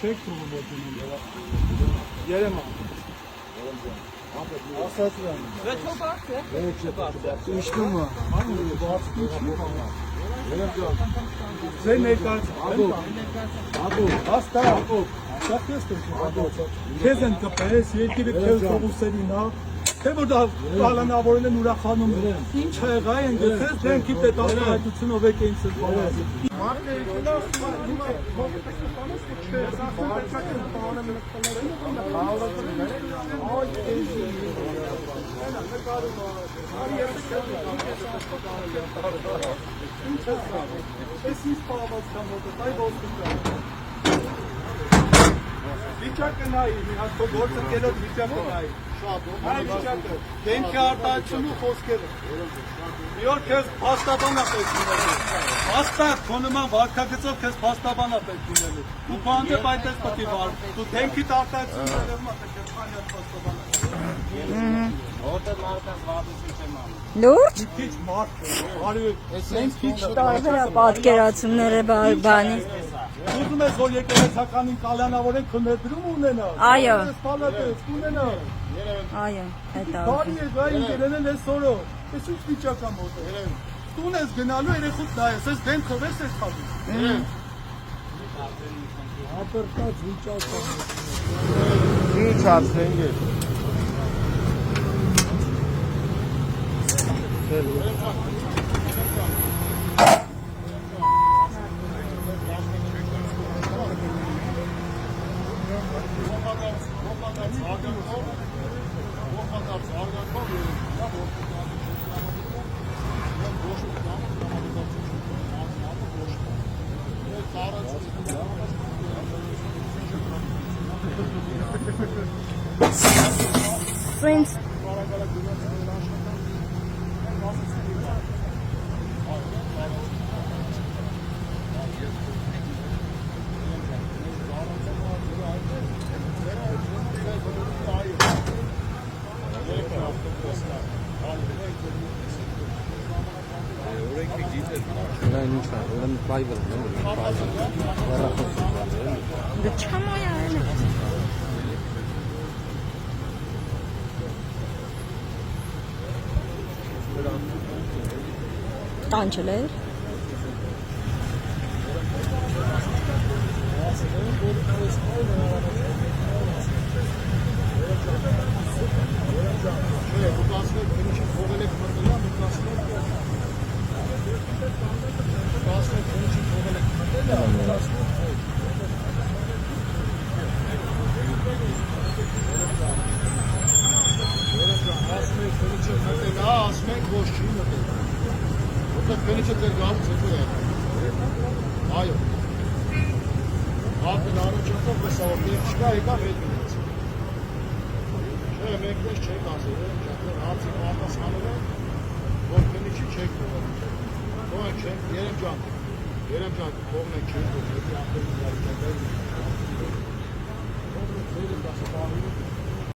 Çek bunu boşuna. Yerem abi. Asat yani. Ve çok az ya. Evet çok az. İçtin mi? Hangi baskı içtin mi? Yerem canım. Sen ne karsın? Abu. Hasta. Abu. Sakıyorsun ki. Abu. Kezen kapıyı siyekili kev soğusayına. Թե որ դա պալանավորել են ուրախանում ինչ ա եղա են գցես դեն կիպ է տասնահայտությունով եք ինձ բանասի Մարդը եկնող հիմա փոխտեսանոց չէ սախտակական բանը Վիճակը նայի, հատկո գործը կելով վիճակը նայի Հայ վիճակը, դենքի արտահայտությունն ու խոսքերը Մի օր քեզ փաստաբան է պետք ունելու Հաստատ, քո նման վարքագծով քեզ փաստաբան է պետք ունելու Դու բանդեպ այդպես պետք է վար Դու դենքիդ արտահայտությունն երևում է քեզ քանի հատ փաստաբան է Որտեղ մարդկանց վատություն չեմ անում Լուրջ։ Մի քիչ մարդ արի Մենք քիչ տարբեր պատկերացումները բանի Ուզում ես որ եկեղեցականին կալանավորեն քննադրում ունենալ Այո Պալատես ունենալ Այո, հետո Բարի է գային գերել ես օրո Ես ինչ վիճակ եմ ոտը Տուն ես գնալու երեխուտ նայես Ես դեն խվես ես խավի Ապրտած վիճակ Ինչ ասեն ես Friends The chamoya Tançeler ասում ոչ չի մտել Որտեղ քնիչը ձեր գալուց հետո է Այո Հապն առաջով բեսավոր դեպք չկա եկավ հետ գնաց Չէ, մենք ես չեք ասել Ճակներ հարցի պատասխանել են որ քնիչի չեք թողել Թողեք չեք, երեմ ջան թողնեք չեք թողնեք ապրել